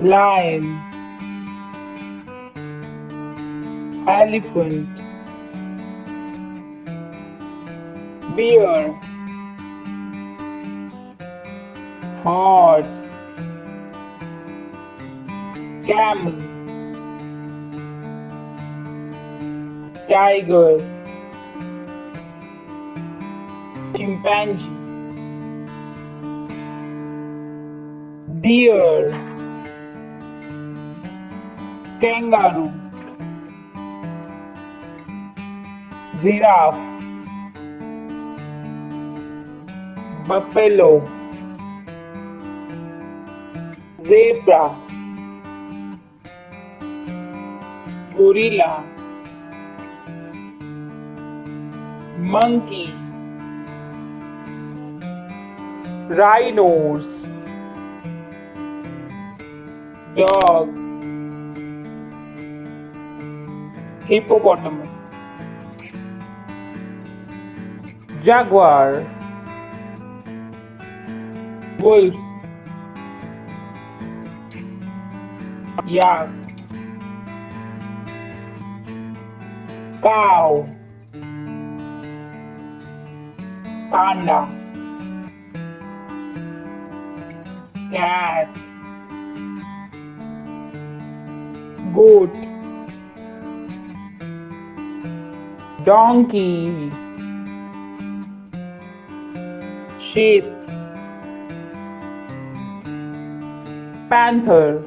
lion, elephant, bear, horse, camel, tiger, chimpanzee, deer, kangaroo, giraffe, buffalo, zebra, gorilla, monkey, rhinos, dog, hippopotamus, jaguar, wolf, yak, cow, panda, cat, goat, donkey, sheep, panther,